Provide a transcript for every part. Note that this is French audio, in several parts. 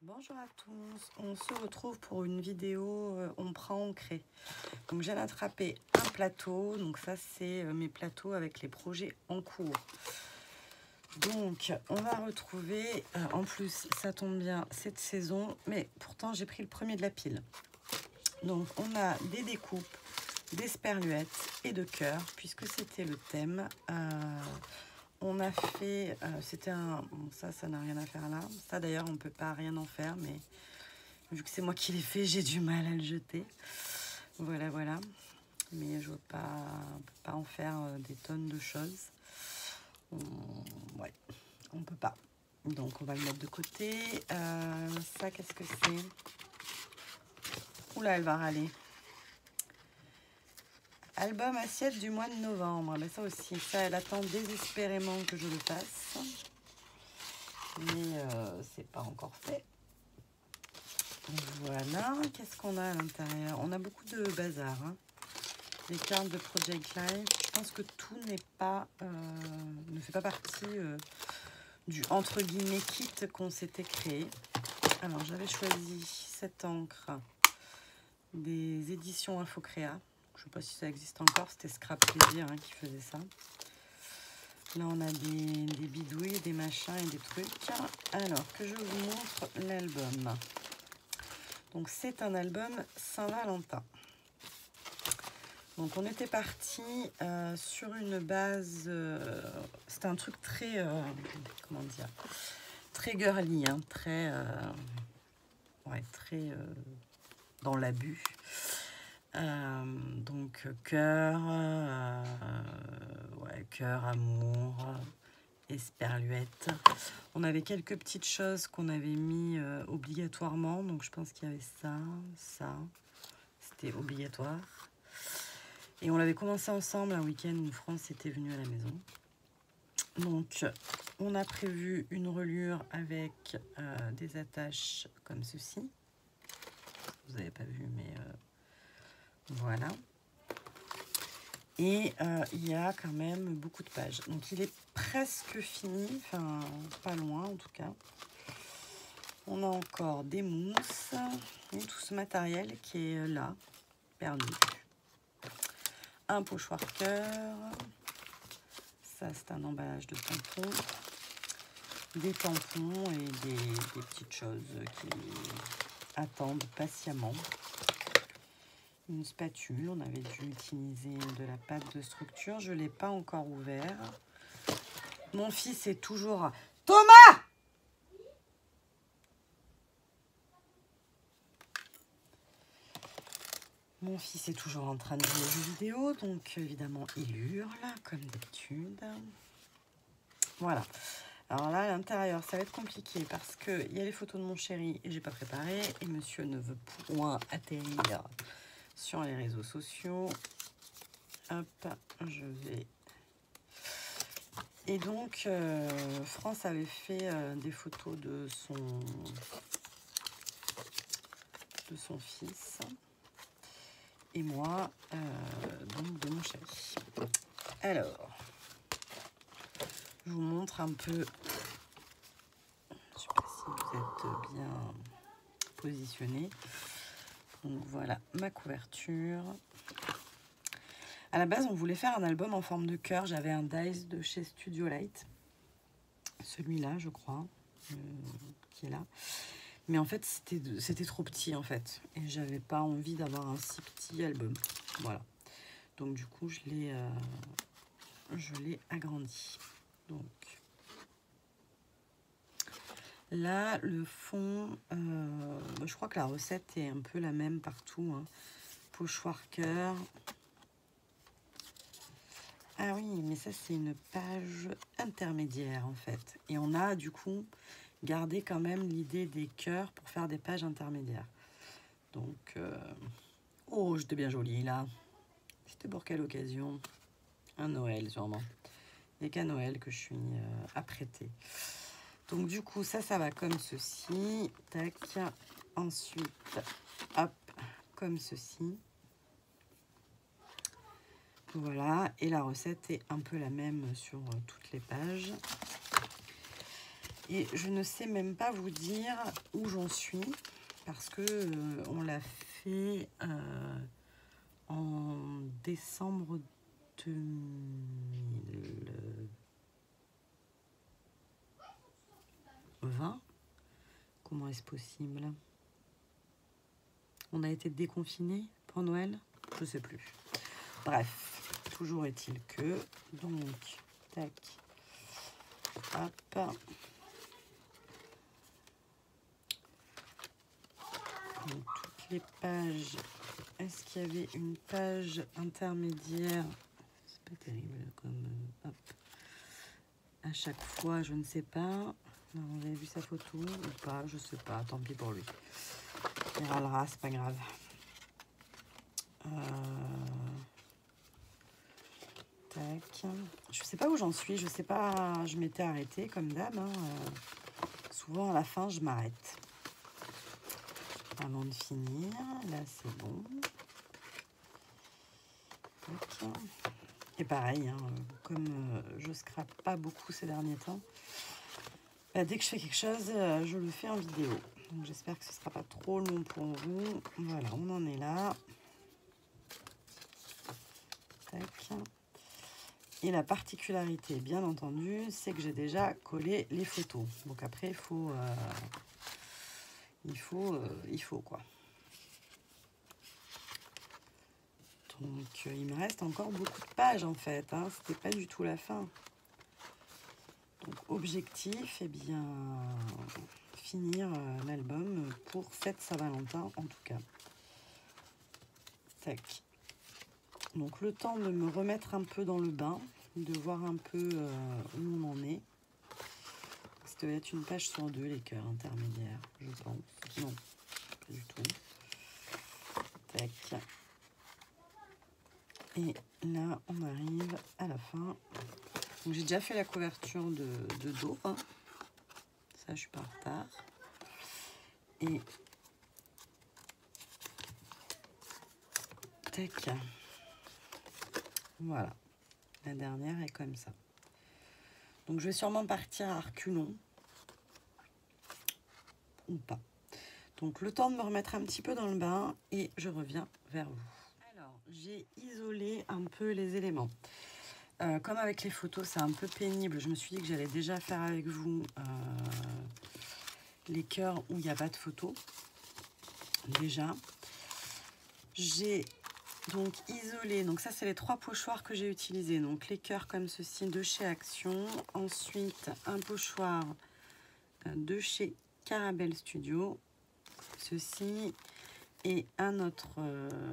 Bonjour à tous, on se retrouve pour une vidéo on prend, on crée. Donc j'ai attrapé un plateau, donc ça c'est mes plateaux avec les projets en cours. Donc on va retrouver, en plus ça tombe bien cette saison, mais pourtant j'ai pris le premier de la pile. Donc on a des découpes, des sperluettes et de cœurs, puisque c'était le thème. On a fait, c'était un, bon, ça n'a rien à faire là. Ça d'ailleurs, on ne peut pas rien en faire, mais vu que c'est moi qui l'ai fait, j'ai du mal à le jeter. Voilà, voilà. Mais je ne veux pas en faire des tonnes de choses. Ouais, on ne peut pas. Donc on va le mettre de côté. Ça, qu'est-ce que c'est? Oula, elle va râler. Album assiette du mois de novembre. Mais ça aussi, ça, elle attend désespérément que je le fasse. Mais c'est pas encore fait. Voilà, qu'est-ce qu'on a à l'intérieur? On a beaucoup de bazar. Hein. Les cartes de Project Life. Je pense que tout n'est pas, ne fait pas partie du entre guillemets kit qu'on s'était créé. Alors j'avais choisi cette encre des éditions Infocréa. Je ne sais pas si ça existe encore, c'était Scrap Plaisir hein, qui faisait ça. Là, on a des bidouilles, des machins et des trucs. Alors, que je vous montre l'album. Donc, c'est un album Saint-Valentin. Donc, on était parti sur une base... c'était un truc très... comment dire? Très girly, hein, très... ouais, très... dans l'abus. Donc cœur, ouais, cœur, amour, esperluette. On avait quelques petites choses qu'on avait mis obligatoirement. Donc je pense qu'il y avait ça. C'était obligatoire. Et on l'avait commencé ensemble un week-end où France était venue à la maison. Donc on a prévu une reliure avec des attaches comme ceci. Vous n'avez pas vu mais... voilà. Et il y a quand même beaucoup de pages. Donc il est presque fini, enfin pas loin en tout cas. On a encore des mousses et tout ce matériel qui est là, perdu. Un pochoir cœur. Ça c'est un emballage de tampons. Des tampons et des petites choses qui attendent patiemment. Une spatule, on avait dû utiliser de la pâte de structure, je ne l'ai pas encore ouvert. Mon fils est toujours... Thomas! Mon fils est toujours en train de jouer aux jeux vidéo, donc évidemment il hurle, comme d'habitude. Voilà. Alors là, à l'intérieur, ça va être compliqué parce qu'il y a les photos de mon chéri et j'ai pas préparé. Et monsieur ne veut point atterrir sur les réseaux sociaux. Hop, je vais... Et donc, France avait fait des photos de son fils. Et moi, donc de mon chéri. Alors, je vous montre un peu... Je ne sais pas si vous êtes bien positionné. Donc voilà, ma couverture. À la base, on voulait faire un album en forme de cœur. J'avais un dice de chez Studio Light. Celui-là, je crois, qui est là. Mais en fait, c'était trop petit, en fait. Et j'avais pas envie d'avoir un si petit album. Voilà. Donc, du coup, je l'ai agrandi. Donc, là, le fond, je crois que la recette est un peu la même partout. Hein. Pochoir cœur. Ah oui, mais ça, c'est une page intermédiaire, en fait. Et on a, du coup, gardé quand même l'idée des cœurs pour faire des pages intermédiaires. Donc, oh, j'étais bien jolie, là. C'était pour quelle occasion? Un Noël, sûrement. Il n'y a qu'à Noël que je suis apprêtée. Donc, du coup, ça va comme ceci. Tac. Ensuite, hop, comme ceci. Voilà, et la recette est un peu la même sur toutes les pages. Et je ne sais même pas vous dire où j'en suis parce que on l'a fait en décembre 2020. Comment est-ce possible? On a été déconfinés pour Noël? Je sais plus. Bref, toujours est-il que... Donc, tac. Hop. Donc, toutes les pages. Est-ce qu'il y avait une page intermédiaire? C'est pas terrible comme... hop. À chaque fois, je ne sais pas. Vous avez vu sa photo ou pas? Je sais pas. Tant pis pour lui. Il râlera, c'est pas grave. Tac. Je sais pas où j'en suis. Je sais pas. Je m'étais arrêtée comme d'hab. Hein. Souvent, à la fin, je m'arrête. Avant de finir. Là, c'est bon. Tac. Et pareil, hein, comme je scrape pas beaucoup ces derniers temps, bah, dès que je fais quelque chose, je le fais en vidéo. Donc j'espère que ce sera pas trop long pour vous. Voilà, on en est là. Tac. Et la particularité, bien entendu, c'est que j'ai déjà collé les photos. Donc après, il faut quoi. Donc il me reste encore beaucoup de pages en fait. Hein. C'était pas du tout la fin. Donc objectif, eh bien, finir l'album pour cette Saint-Valentin en tout cas. Tac. Donc le temps de me remettre un peu dans le bain, de voir un peu où on en est. Ça devait être une page sur 2, les cœurs intermédiaires, je pense. Non, pas du tout. Tac. Et là, on arrive à la fin. Donc j'ai déjà fait la couverture de dos. Hein. Ça, je suis pas en retard. Et tac. Voilà. La dernière est comme ça. Donc je vais sûrement partir à reculons. Ou pas. Donc le temps de me remettre un petit peu dans le bain et je reviens vers vous. Alors, j'ai isolé un peu les éléments. Comme avec les photos, c'est un peu pénible. Je me suis dit que j'allais déjà faire avec vous les cœurs où il n'y a pas de photo. Déjà. J'ai donc isolé. Donc ça, c'est les 3 pochoirs que j'ai utilisés. Donc les cœurs comme ceci de chez Action. Ensuite, un pochoir de chez Caramel Studio. Ceci. Et un autre,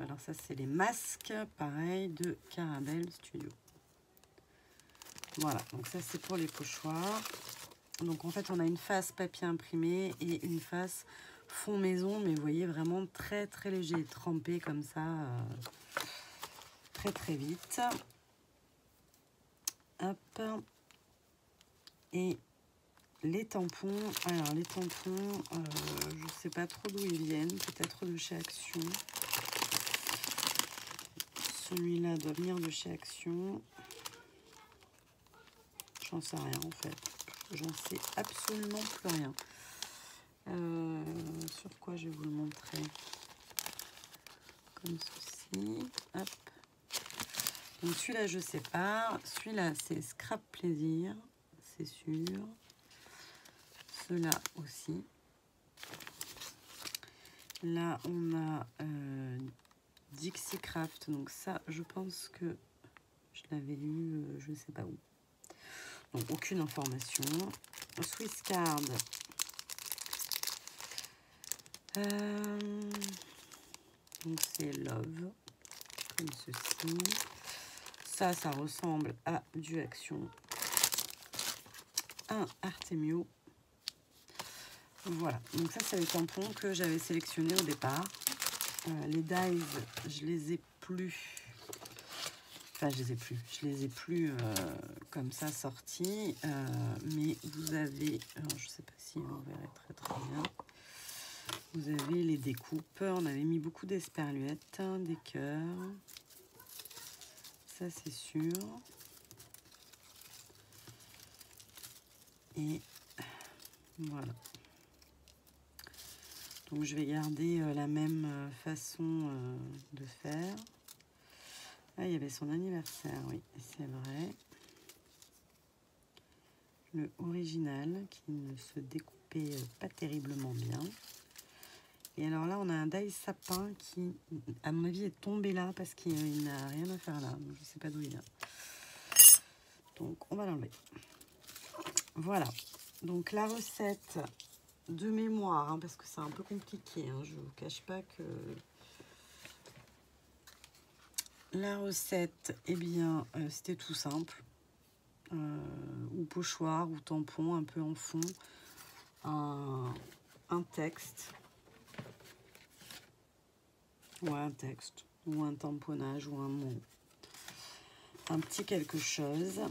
alors ça c'est les masques, pareil, de Caramel Studio. Voilà, donc ça c'est pour les pochoirs. Donc en fait on a une face papier imprimé et une face fond maison, mais vous voyez vraiment très très léger, trempé comme ça, très très vite. Hop. Et les tampons, alors les tampons, je ne sais pas trop d'où ils viennent, peut-être de chez Action. Celui-là doit venir de chez Action. J'en sais rien en fait. J'en sais absolument plus rien. Sur quoi je vais vous le montrer? Comme ceci. Hop. Donc celui-là, je sais pas. Celui-là, c'est Scrap Plaisir. C'est sûr. Ceux-là aussi. Là, on a Dixie Craft. Donc ça, je pense que je l'avais lu, je ne sais pas où. Donc aucune information. Swiss Card. Donc c'est Love. Comme ceci. Ça ressemble à du Action. Un Artemio. Voilà, donc ça c'est les tampons que j'avais sélectionnés au départ. Les dies, je les ai plus. Enfin, je les ai plus comme ça sortis. Mais vous avez, alors, je sais pas si vous verrez très très bien. Vous avez les découpes. On avait mis beaucoup d'esperluettes, des cœurs. Ça c'est sûr. Et Voilà. Donc je vais garder la même façon de faire. Ah, il y avait son anniversaire, oui, c'est vrai. Le original qui ne se découpait pas terriblement bien. Et alors là, on a un die sapin qui, à mon avis, est tombé là parce qu'il n'a rien à faire là. Je ne sais pas d'où il vient. Donc, on va l'enlever. Voilà. Donc, la recette de mémoire, hein, parce que c'est un peu compliqué. Hein, je ne vous cache pas que... La recette, eh bien, c'était tout simple. Ou pochoir, ou tampon, un peu en fond. Un texte. Ou un texte. Ou un tamponnage, ou un mot. Un petit quelque chose.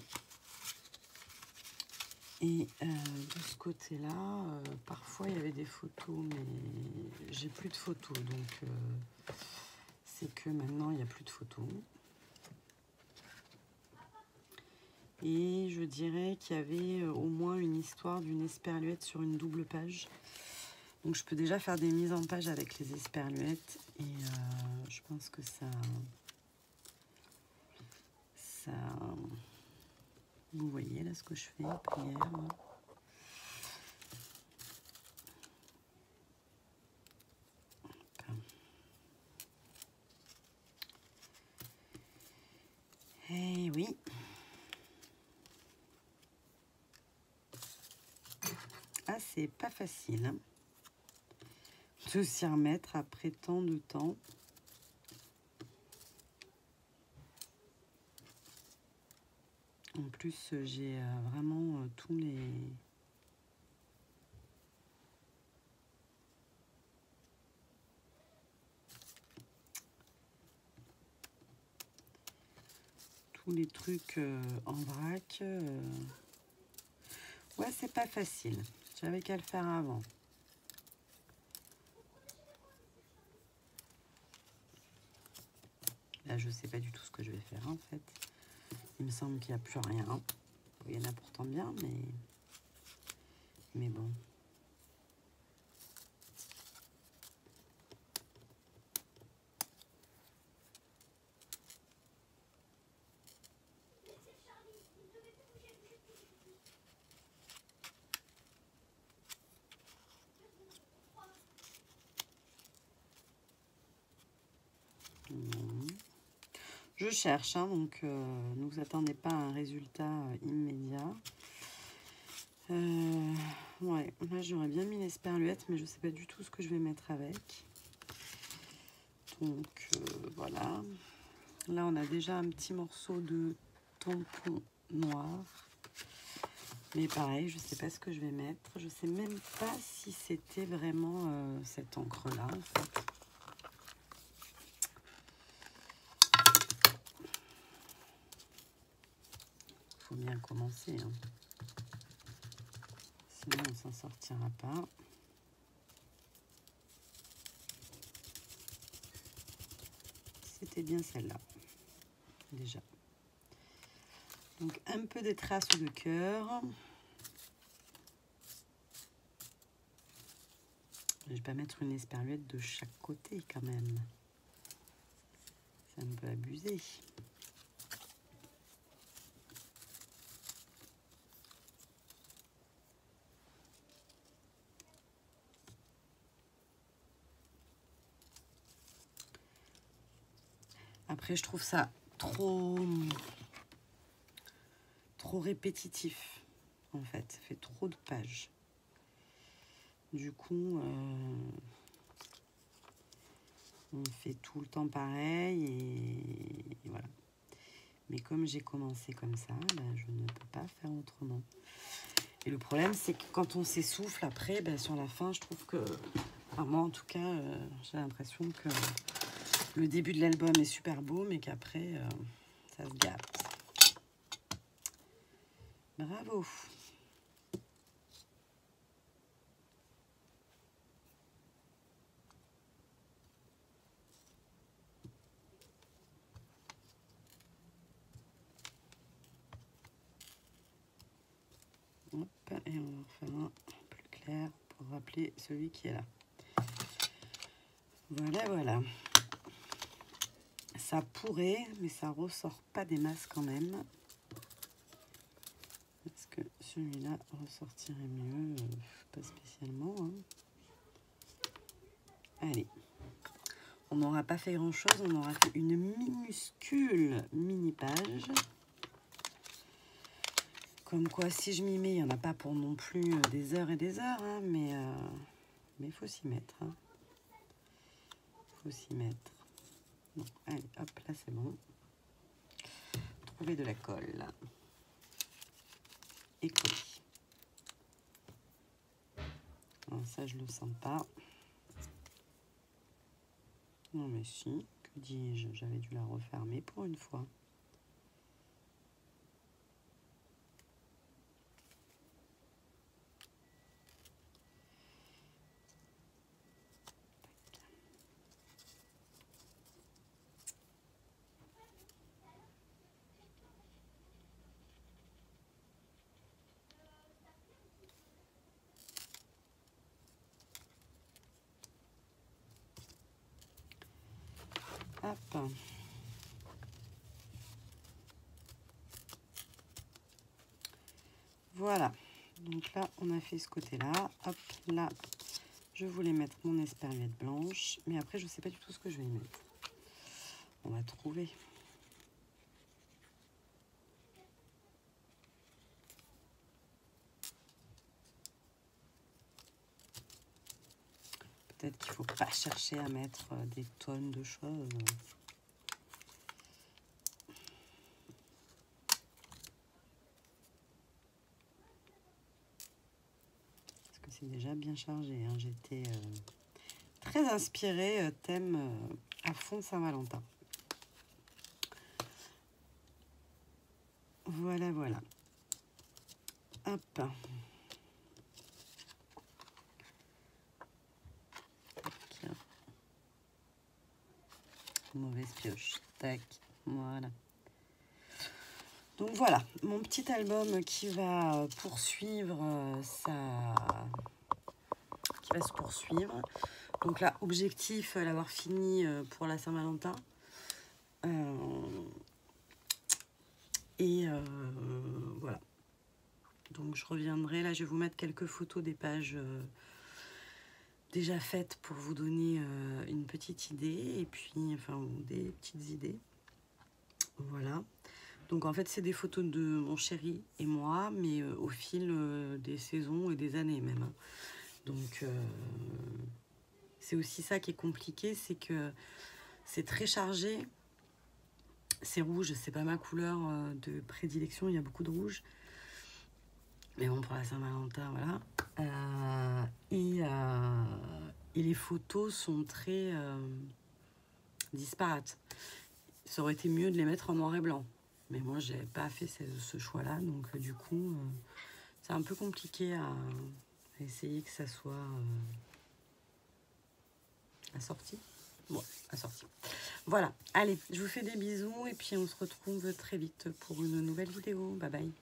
Et de ce côté-là, parfois il y avait des photos, mais j'ai plus de photos. Donc c'est que maintenant il n'y a plus de photos. Et je dirais qu'il y avait au moins une histoire d'une esperluette sur une double page. Donc je peux déjà faire des mises en page avec les esperluettes. Et je pense que ça... Vous voyez là ce que je fais, prière. Eh oui. Ah, c'est pas facile hein, de s'y remettre après tant de temps. En plus, j'ai vraiment tous les trucs en vrac. Ouais, c'est pas facile. J'avais qu'à le faire avant. Là, je sais pas du tout ce que je vais faire en fait. Il me semble qu'il n'y a plus rien. Il y en a pourtant bien, mais bon. Je cherche, hein, donc ne vous attendez pas à un résultat immédiat. Ouais, là j'aurais bien mis l'esperluette, mais je sais pas du tout ce que je vais mettre avec. Donc voilà. Là on a déjà un petit morceau de tampon noir. Mais pareil, je sais pas ce que je vais mettre. Je sais même pas si c'était vraiment cette encre-là en fait. Faut bien commencer, hein. Sinon on s'en sortira pas. C'était bien celle-là, déjà. Donc un peu des traces de cœur. Je vais pas mettre une esperluette de chaque côté quand même. C'est un peu abusé. Après, je trouve ça trop répétitif, en fait. Ça fait trop de pages. Du coup, on fait tout le temps pareil et voilà. Mais comme j'ai commencé comme ça, ben, je ne peux pas faire autrement. Et le problème, c'est que quand on s'essouffle après, ben, sur la fin, je trouve que... Enfin, moi, en tout cas, j'ai l'impression que le début de l'album est super beau, mais qu'après, ça se gâte. Bravo! Hop, et on va en faire un plus clair. faire pour rappeler celui qui est là. Voilà, voilà. Ça pourrait, mais ça ressort pas des masses quand même. Est-ce que celui-là ressortirait mieux? Pas spécialement. Hein. Allez. On n'aura pas fait grand-chose. On aura fait une minuscule mini-page. Comme quoi, si je m'y mets, il n'y en a pas pour non plus des heures et des heures. Hein, mais il faut s'y mettre. Hein. Faut s'y mettre. Bon, allez, hop, là c'est bon. Trouver de la colle. Et coller. Alors, ça, je le sens pas. Non, mais si, que dis-je? J'avais dû la refermer pour une fois. Hop. Voilà. Donc là, on a fait ce côté-là. Hop, là, je voulais mettre mon esperluette blanche. Mais après, je ne sais pas du tout ce que je vais y mettre. On va trouver. Peut-être qu'il ne faut pas chercher à mettre des tonnes de choses. Parce que c'est déjà bien chargé. Hein. J'étais très inspirée, thème à fond Saint-Valentin. Voilà, voilà. Hop. Mauvaise pioche. Tac. Voilà. Donc voilà, mon petit album qui va poursuivre qui va se poursuivre. Donc là, objectif, l'avoir fini pour la Saint-Valentin. Voilà. Donc je reviendrai. Là, je vais vous mettre quelques photos des pages déjà faites pour vous donner une petite idée. Et puis, enfin, des petites idées. Voilà. Donc en fait, c'est des photos de mon chéri et moi, mais au fil des saisons et des années même. Hein. Donc c'est aussi ça qui est compliqué, c'est que c'est très chargé. C'est rouge, c'est pas ma couleur de prédilection, il y a beaucoup de rouge. Mais bon, pour la Saint-Valentin, voilà. Et les photos sont très disparates. Ça aurait été mieux de les mettre en noir et blanc. Mais moi, j'ai pas fait ce choix-là. Donc, du coup, c'est un peu compliqué à essayer que ça soit assorti. Bon, assorti. Voilà. Allez, je vous fais des bisous et puis on se retrouve très vite pour une nouvelle vidéo. Bye bye.